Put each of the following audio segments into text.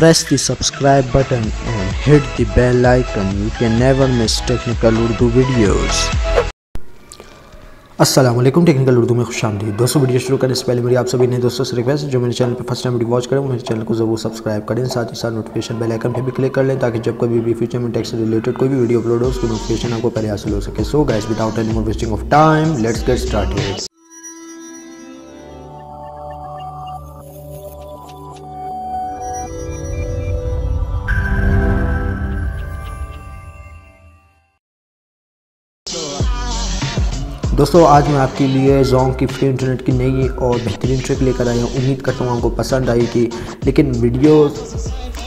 Press the subscribe button and hit the bell icon. You can never miss technical Urdu videos. अस्सलाम वालेकुम, technical Urdu में खुशामदीद। दोस्तों, video शुरू करने से पहले मेरी आप सभी नए दोस्तों से रिक्वेस्ट है जो मेरे चैनल पर फर्स्ट टाइम वीडियो वॉच करें वो मेरे चैनल को ज़रूर सब्सक्राइब करें, साथ ही साथ नोटिफिकेशन बेल आइकन पर भी क्लिक कर लें ताकि जब कभी भी फ्यूचर में टेक से रिलेटेड कोई भी वीडियो अपलोड हो उसकी नोटिफिकेशन आपको पहले हासिल हो सके। So guys, without any more wasting of time, let's get started. दोस्तों, आज मैं आपके लिए जोंग की फ्री इंटरनेट की नई और बेहतरीन ट्रिक लेकर आया हूँ। उम्मीद करता हूँ आपको पसंद आएगी। लेकिन वीडियो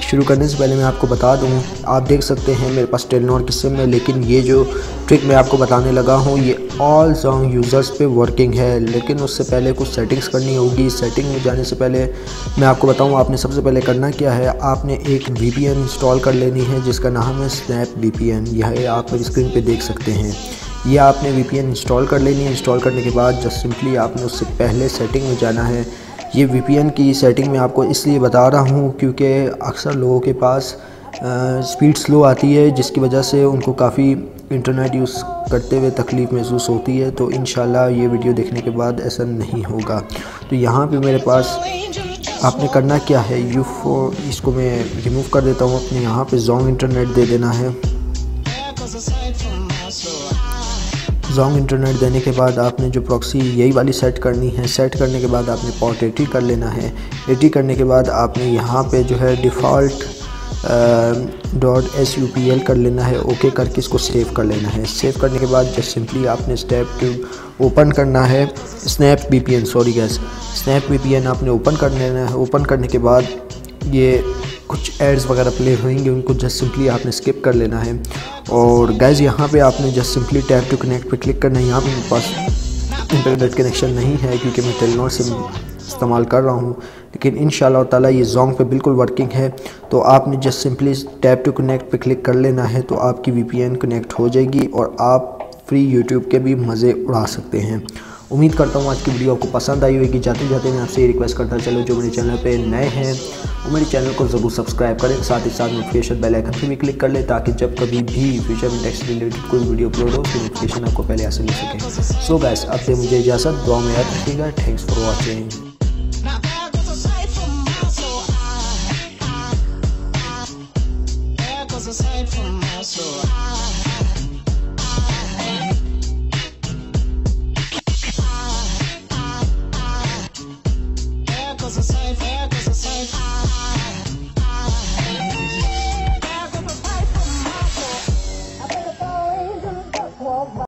शुरू करने से पहले मैं आपको बता दूँ, आप देख सकते हैं मेरे पास टेलीनॉर की सिम है, लेकिन ये जो ट्रिक मैं आपको बताने लगा हूँ ये ऑल जोंग यूज़र्स पे वर्किंग है। लेकिन उससे पहले कुछ सेटिंग्स करनी होगी। सेटिंग में जाने से पहले मैं आपको बताऊँ आपने सबसे पहले करना क्या है। आपने एक VPN इंस्टॉल कर लेनी है जिसका नाम है स्नैप VPN। यह आप मेरी स्क्रीन पर देख सकते हैं। ये आपने VPN इंस्टॉल कर लेनी है। इंस्टॉल करने के बाद जस्ट सिंपली आपने उससे पहले सेटिंग में जाना है। ये VPN की सेटिंग मैं आपको इसलिए बता रहा हूँ क्योंकि अक्सर लोगों के पास स्पीड स्लो आती है जिसकी वजह से उनको काफ़ी इंटरनेट यूज़ करते हुए तकलीफ़ महसूस होती है। तो इंशाल्लाह ये वीडियो देखने के बाद ऐसा नहीं होगा। तो यहाँ पे मेरे पास आपने करना क्या है, इसको मैं रिमूव कर देता हूँ। अपने यहाँ पे जोंग इंटरनेट दे देना है। जोंग इंटरनेट देने के बाद आपने जो प्रॉक्सी यही वाली सेट करनी है। सेट करने के बाद आपने पोर्ट 80 कर लेना है। 80 करने के बाद आपने यहाँ पे जो है डिफ़ॉल्ट .SUPL कर लेना है। ओके करके इसको सेव कर लेना है। सेव करने के बाद जस्ट सिंपली आपने स्नैप ओपन करना है। Snap VPN, sorry gas, snap VPN आपने ओपन कर लेना है। ओपन करने के बाद ये कुछ एड्स वगैरह प्ले होंगे, उनको जस्ट सिंपली आपने स्किप कर लेना है। और गाइस, यहाँ पे आपने just simply tap to connect पे क्लिक करना है। यहाँ पे मेरे पास इंटरनेट कनेक्शन नहीं है क्योंकि मैं टेलीनॉर सिम इस्तेमाल कर रहा हूँ, लेकिन इंशाल्लाह ताला ये जोंग पे बिल्कुल वर्किंग है। तो आपने just simply tap to connect पे क्लिक कर लेना है तो आपकी VPN कनेक्ट हो जाएगी और आप फ्री यूट्यूब के भी मज़े उड़ा सकते हैं। उम्मीद करता हूँ आज की वीडियो आपको पसंद आई होगी। जाते जाते मैं आपसे ये रिक्वेस्ट करता चलो जो मेरे चैनल पे नए हैं वो मेरे चैनल को ज़रूर सब्सक्राइब करें, साथ ही साथ नोटिफिकेशन बेल आइकन पर भी क्लिक कर लें ताकि जब कभी भी फ्यूचर में टेक से रिलेटेड कोई वीडियो अपलोड हो उसकी नोटिफिकेशन आपको पहले हासिल हो सके। सो गाइस, अब दे मुझे इजाज़त, दुआ में याद रखिएगा। Thanks for watching.